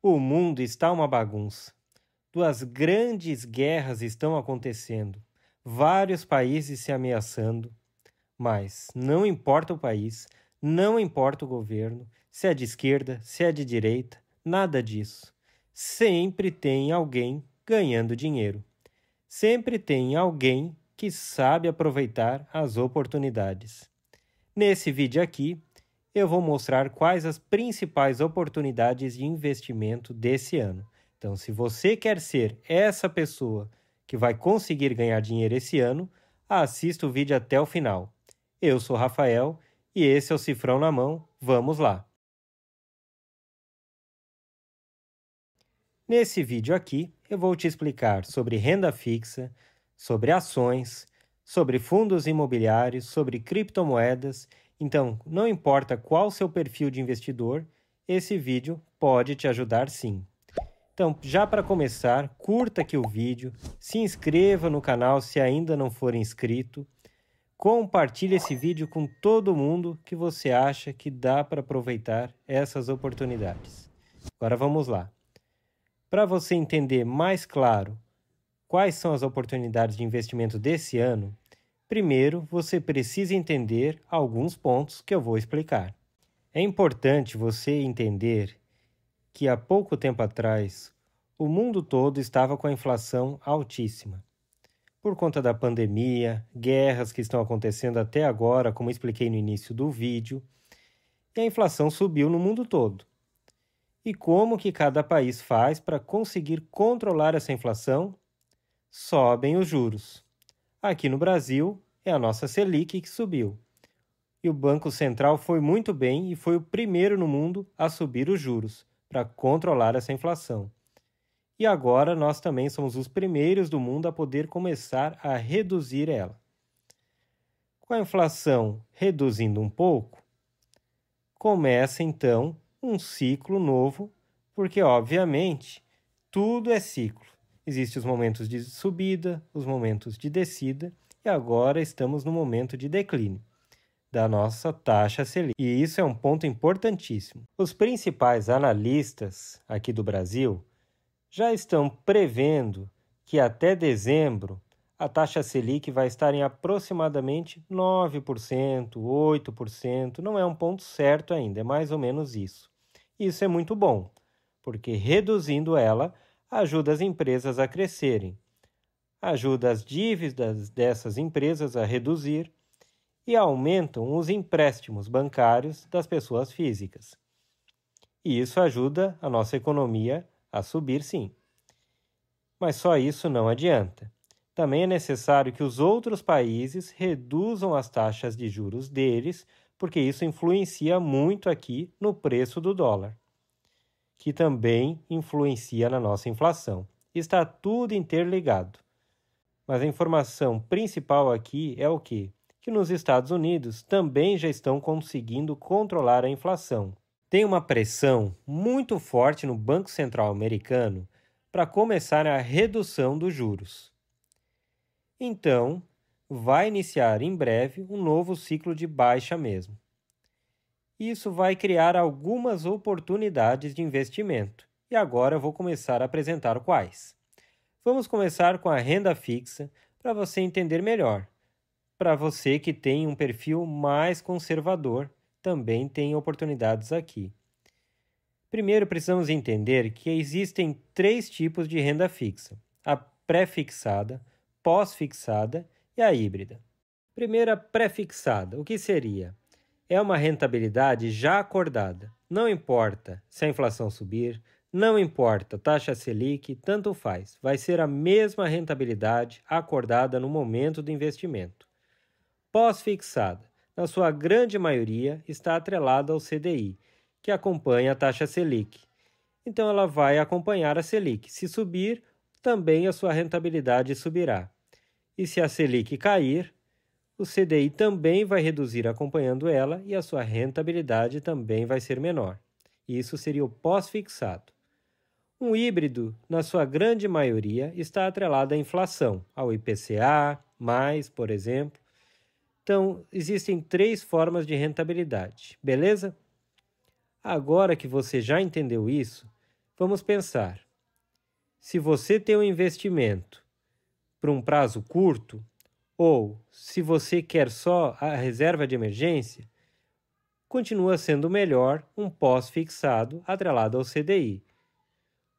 O mundo está uma bagunça. Duas grandes guerras estão acontecendo, vários países se ameaçando, mas não importa o país, não importa o governo, se é de esquerda, se é de direita, nada disso. Sempre tem alguém ganhando dinheiro. Sempre tem alguém que sabe aproveitar as oportunidades. Nesse vídeo aqui, eu vou mostrar quais as principais oportunidades de investimento desse ano. Então, se você quer ser essa pessoa que vai conseguir ganhar dinheiro esse ano, assista o vídeo até o final. Eu sou Rafael e esse é o Cifrão na Mão. Vamos lá! Nesse vídeo aqui, eu vou te explicar sobre renda fixa, sobre ações, sobre fundos imobiliários, sobre criptomoedas. Então, não importa qual o seu perfil de investidor, esse vídeo pode te ajudar sim. Então, já para começar, curta aqui o vídeo, se inscreva no canal se ainda não for inscrito, compartilhe esse vídeo com todo mundo que você acha que dá para aproveitar essas oportunidades. Agora vamos lá. Para você entender mais claro quais são as oportunidades de investimento desse ano, primeiro você precisa entender alguns pontos que eu vou explicar. É importante você entender que há pouco tempo atrás o mundo todo estava com a inflação altíssima. Por conta da pandemia, guerras que estão acontecendo até agora, como expliquei no início do vídeo, e a inflação subiu no mundo todo. E como que cada país faz para conseguir controlar essa inflação? Sobem os juros. Aqui no Brasil, é a nossa Selic que subiu. E o Banco Central foi muito bem e foi o primeiro no mundo a subir os juros para controlar essa inflação. E agora nós também somos os primeiros do mundo a poder começar a reduzir ela. Com a inflação reduzindo um pouco, começa então um ciclo novo, porque obviamente tudo é ciclo. Existem os momentos de subida, os momentos de descida, e agora estamos no momento de declínio da nossa taxa Selic. E isso é um ponto importantíssimo. Os principais analistas aqui do Brasil já estão prevendo que até dezembro a taxa Selic vai estar em aproximadamente 9%, 8%, não é um ponto certo ainda, é mais ou menos isso. Isso é muito bom, porque reduzindo ela ajuda as empresas a crescerem, ajuda as dívidas dessas empresas a reduzir e aumentam os empréstimos bancários das pessoas físicas. E isso ajuda a nossa economia a subir, sim. Mas só isso não adianta. Também é necessário que os outros países reduzam as taxas de juros deles, porque isso influencia muito aqui no preço do dólar, que também influencia na nossa inflação. Está tudo interligado. Mas a informação principal aqui é o quê? Que nos Estados Unidos também já estão conseguindo controlar a inflação. Tem uma pressão muito forte no Banco Central americano para começar a redução dos juros. Então, vai iniciar em breve um novo ciclo de baixa mesmo. Isso vai criar algumas oportunidades de investimento. E agora eu vou começar a apresentar quais. Vamos começar com a renda fixa para você entender melhor. Para você que tem um perfil mais conservador, também tem oportunidades aqui. Primeiro, precisamos entender que existem 3 tipos de renda fixa: a pré-fixada, pós-fixada e a híbrida. Primeira, pré-fixada. O que seria? É uma rentabilidade já acordada. Não importa se a inflação subir, não importa a taxa Selic, tanto faz. Vai ser a mesma rentabilidade acordada no momento do investimento. Pós-fixada, na sua grande maioria, está atrelada ao CDI, que acompanha a taxa Selic. Então, ela vai acompanhar a Selic. Se subir, também a sua rentabilidade subirá. E se a Selic cair, o CDI também vai reduzir acompanhando ela e a sua rentabilidade também vai ser menor. Isso seria o pós-fixado. Um híbrido, na sua grande maioria, está atrelado à inflação, ao IPCA, por exemplo. Então, existem 3 formas de rentabilidade, beleza? Agora que você já entendeu isso, Vamos pensar. Se você tem um investimento para um prazo curto, ou se você quer só a reserva de emergência, continua sendo melhor um pós-fixado atrelado ao CDI,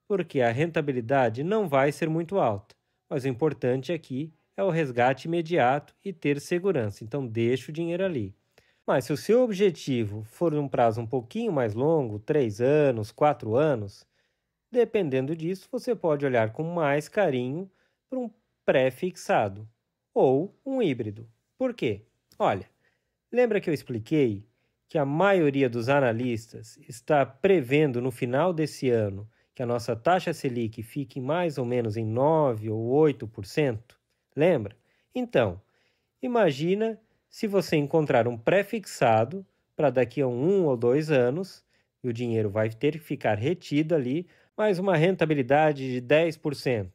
porque a rentabilidade não vai ser muito alta, mas o importante aqui é o resgate imediato e ter segurança, então deixa o dinheiro ali. Mas se o seu objetivo for um prazo um pouquinho mais longo, 3 anos, 4 anos, dependendo disso, você pode olhar com mais carinho para um pré-fixado ou um híbrido. Por quê? Olha, lembra que eu expliquei que a maioria dos analistas está prevendo no final desse ano que a nossa taxa Selic fique mais ou menos em 9 ou 8%? Lembra? Então, imagina se você encontrar um pré-fixado para daqui a 1 ou 2 anos, e o dinheiro vai ter que ficar retido ali, mas uma rentabilidade de 10%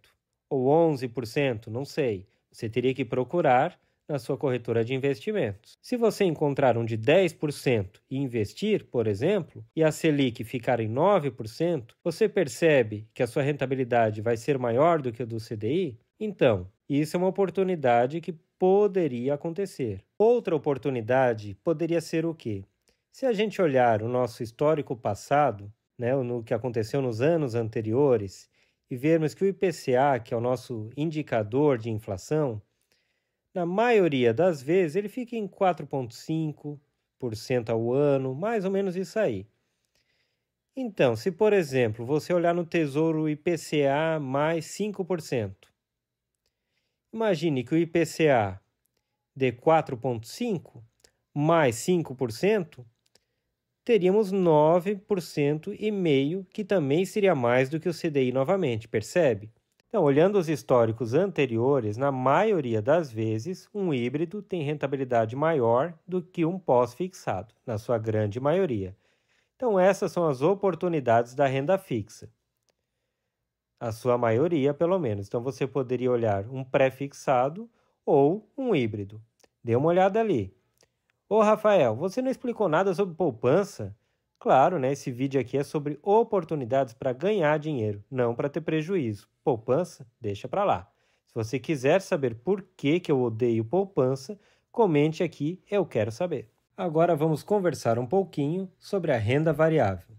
ou 11%, não sei. Você teria que procurar na sua corretora de investimentos. Se você encontrar um de 10% e investir, por exemplo, e a Selic ficar em 9%, você percebe que a sua rentabilidade vai ser maior do que a do CDI? Então, isso é uma oportunidade que poderia acontecer. Outra oportunidade poderia ser o quê? Se a gente olhar o nosso histórico passado, no que aconteceu nos anos anteriores, e vermos que o IPCA, que é o nosso indicador de inflação, na maioria das vezes ele fica em 4,5% ao ano, mais ou menos isso aí. Então, se por exemplo você olhar no Tesouro IPCA mais 5%, imagine que o IPCA de 4,5% mais 5%, teríamos 9,5%, que também seria mais do que o CDI novamente, percebe? Então, olhando os históricos anteriores, na maioria das vezes, um híbrido tem rentabilidade maior do que um pós-fixado, na sua grande maioria. Então, essas são as oportunidades da renda fixa. A sua maioria, pelo menos. Então, você poderia olhar um pré-fixado ou um híbrido. Dê uma olhada ali. Ô, Rafael, você não explicou nada sobre poupança? Claro, esse vídeo aqui é sobre oportunidades para ganhar dinheiro, não para ter prejuízo. Poupança, deixa para lá. Se você quiser saber por que eu odeio poupança, comente aqui, eu quero saber. Agora vamos conversar um pouquinho sobre a renda variável.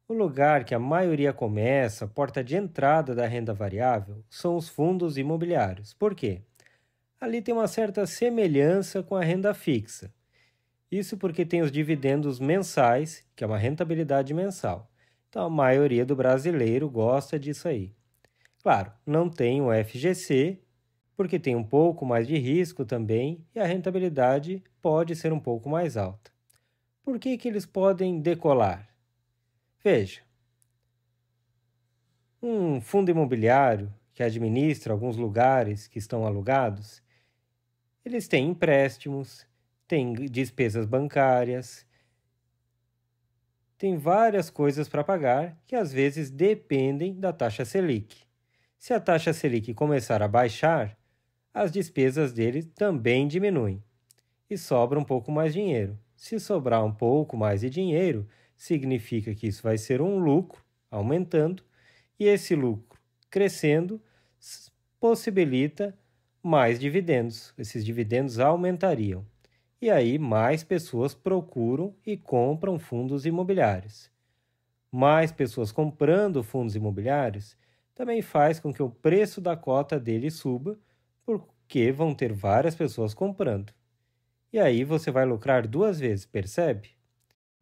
O lugar que a maioria começa, a porta de entrada da renda variável, são os fundos imobiliários. Por quê? Ali tem uma certa semelhança com a renda fixa. Isso porque tem os dividendos mensais, que é uma rentabilidade mensal. Então, a maioria do brasileiro gosta disso aí. Claro, não tem o FGC, porque tem um pouco mais de risco também e a rentabilidade pode ser um pouco mais alta. Por que eles podem decolar? Veja, um fundo imobiliário que administra alguns lugares que estão alugados, eles têm empréstimos, tem despesas bancárias, tem várias coisas para pagar que às vezes dependem da taxa Selic. Se a taxa Selic começar a baixar, as despesas dele também diminuem e sobra um pouco mais dinheiro. Se sobrar um pouco mais de dinheiro, significa que isso vai ser um lucro aumentando e esse lucro crescendo possibilita mais dividendos. Esses dividendos aumentariam. E aí mais pessoas procuram e compram fundos imobiliários. Mais pessoas comprando fundos imobiliários também faz com que o preço da cota dele suba, porque vão ter várias pessoas comprando. E aí você vai lucrar 2 vezes, percebe?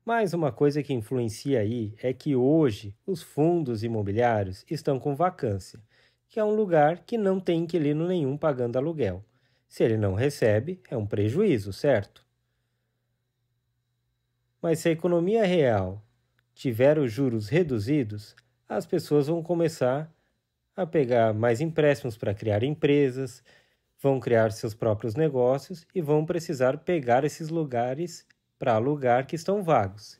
Mais uma coisa que influencia aí é que hoje os fundos imobiliários estão com vacância, que é um lugar que não tem inquilino nenhum pagando aluguel. Se ele não recebe, é um prejuízo, certo? Mas se a economia real tiver os juros reduzidos, as pessoas vão começar a pegar mais empréstimos para criar empresas, vão criar seus próprios negócios e vão precisar pegar esses lugares para alugar que estão vagos.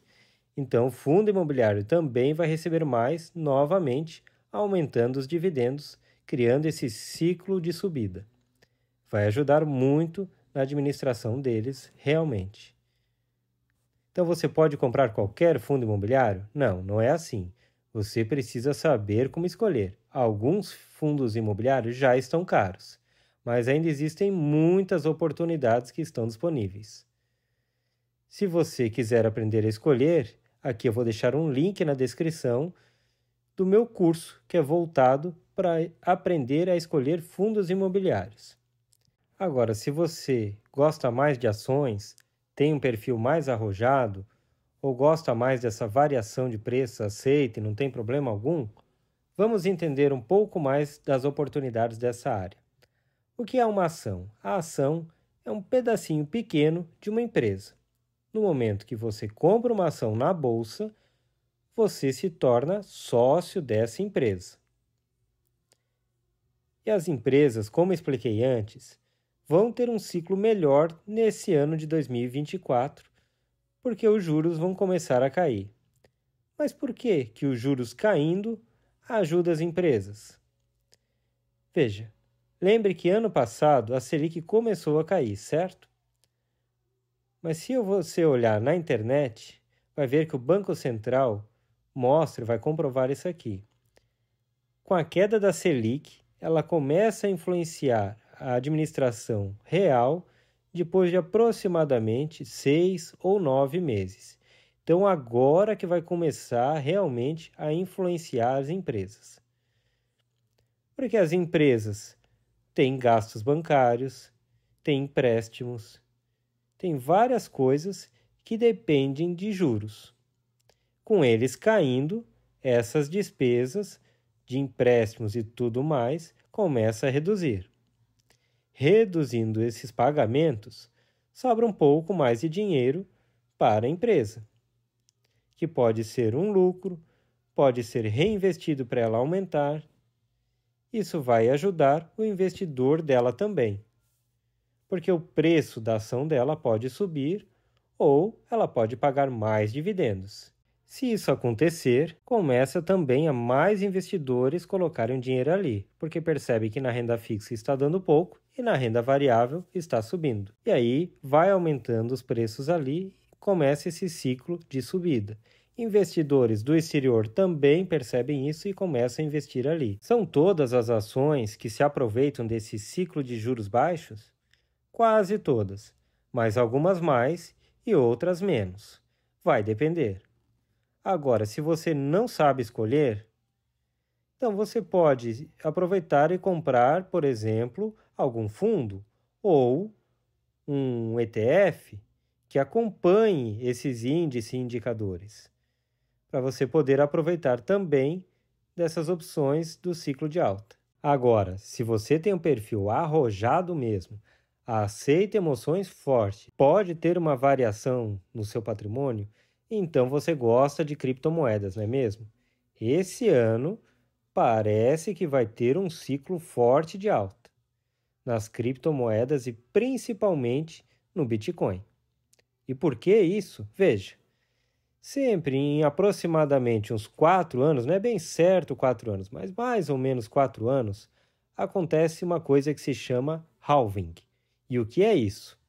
Então, o fundo imobiliário também vai receber mais, novamente, aumentando os dividendos, criando esse ciclo de subida. Vai ajudar muito na administração deles, realmente. Então, você pode comprar qualquer fundo imobiliário? Não, não é assim. você precisa saber como escolher. Alguns fundos imobiliários já estão caros, mas ainda existem muitas oportunidades que estão disponíveis. Se você quiser aprender a escolher, aqui eu vou deixar um link na descrição do meu curso, que é voltado para aprender a escolher fundos imobiliários. Agora, se você gosta mais de ações, tem um perfil mais arrojado, ou gosta mais dessa variação de preços aceita e não tem problema algum, vamos entender um pouco mais das oportunidades dessa área. O que é uma ação? A ação é um pedacinho pequeno de uma empresa. No momento que você compra uma ação na bolsa, você se torna sócio dessa empresa. E as empresas, como expliquei antes, vão ter um ciclo melhor nesse ano de 2024, porque os juros vão começar a cair. Mas por que os juros caindo ajudam as empresas? Veja, lembre que ano passado a Selic começou a cair, certo? Mas se você olhar na internet, vai ver que o Banco Central mostra e vai comprovar isso aqui. Com a queda da Selic, ela começa a influenciar a administração real depois de aproximadamente 6 ou 9 meses. Então, agora que vai começar realmente a influenciar as empresas. Porque as empresas têm gastos bancários, têm empréstimos, têm várias coisas que dependem de juros. Com eles caindo, essas despesas de empréstimos e tudo mais começam a reduzir. Reduzindo esses pagamentos, sobra um pouco mais de dinheiro para a empresa, que pode ser um lucro, pode ser reinvestido para ela aumentar. Isso vai ajudar o investidor dela também, porque o preço da ação dela pode subir ou ela pode pagar mais dividendos. Se isso acontecer, começa também a mais investidores colocarem dinheiro ali, porque percebe que na renda fixa está dando pouco e na renda variável está subindo. E aí vai aumentando os preços ali e começa esse ciclo de subida. Investidores do exterior também percebem isso e começam a investir ali. São todas as ações que se aproveitam desse ciclo de juros baixos? Quase todas, mas algumas mais e outras menos. Vai depender. Agora, se você não sabe escolher, então você pode aproveitar e comprar, por exemplo, algum fundo ou um ETF que acompanhe esses índices e indicadores, para você poder aproveitar também dessas opções do ciclo de alta. Agora, se você tem um perfil arrojado mesmo, aceita emoções fortes, pode ter uma variação no seu patrimônio, então você gosta de criptomoedas, não é mesmo? Esse ano parece que vai ter um ciclo forte de alta nas criptomoedas e principalmente no Bitcoin. E por que isso? Veja, sempre em aproximadamente uns 4 anos, não é bem certo 4 anos, mas mais ou menos 4 anos, acontece uma coisa que se chama halving. E o que é isso?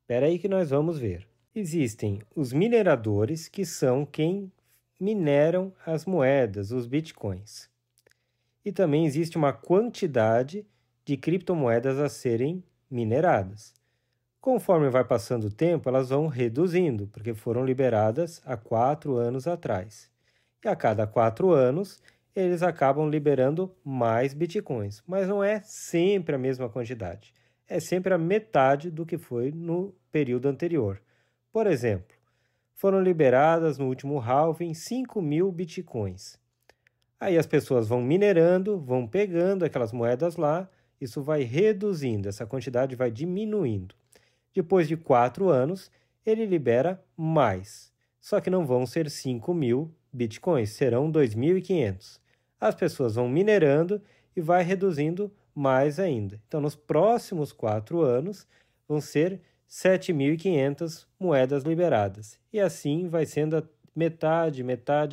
Espera aí que nós vamos ver. Existem os mineradores, que são quem mineram as moedas, os bitcoins. E também existe uma quantidade de criptomoedas a serem mineradas. Conforme vai passando o tempo, elas vão reduzindo, porque foram liberadas há 4 anos atrás. E a cada 4 anos, eles acabam liberando mais bitcoins. Mas não é sempre a mesma quantidade. É sempre a metade do que foi no período anterior. Por exemplo, foram liberadas no último halving 5.000 bitcoins. Aí as pessoas vão minerando, vão pegando aquelas moedas lá, isso vai reduzindo, essa quantidade vai diminuindo. Depois de 4 anos, ele libera mais. Só que não vão ser 5.000 bitcoins, serão 2.500. As pessoas vão minerando e vai reduzindo mais ainda. Então, nos próximos 4 anos, vão ser 7.500 moedas liberadas. E assim vai sendo metade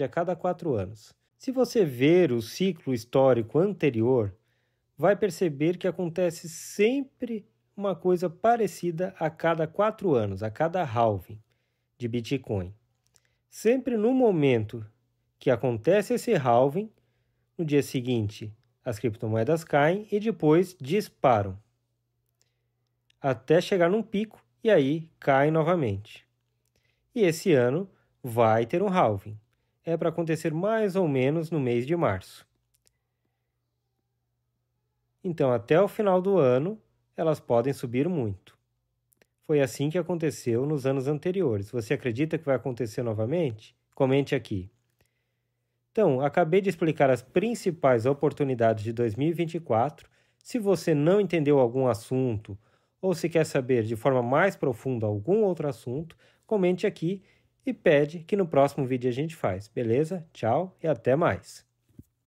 a cada 4 anos. Se você ver o ciclo histórico anterior, vai perceber que acontece sempre uma coisa parecida a cada 4 anos, a cada halving de Bitcoin. Sempre no momento que acontece esse halving, no dia seguinte as criptomoedas caem e depois disparam, até chegar num pico e aí caem novamente. E esse ano vai ter um halving. É para acontecer mais ou menos no mês de março. Então, até o final do ano, elas podem subir muito. Foi assim que aconteceu nos anos anteriores. Você acredita que vai acontecer novamente? Comente aqui. Então, acabei de explicar as principais oportunidades de 2024. Se você não entendeu algum assunto ou se quer saber de forma mais profunda algum outro assunto, comente aqui e pede que no próximo vídeo a gente faz, beleza? Tchau e até mais!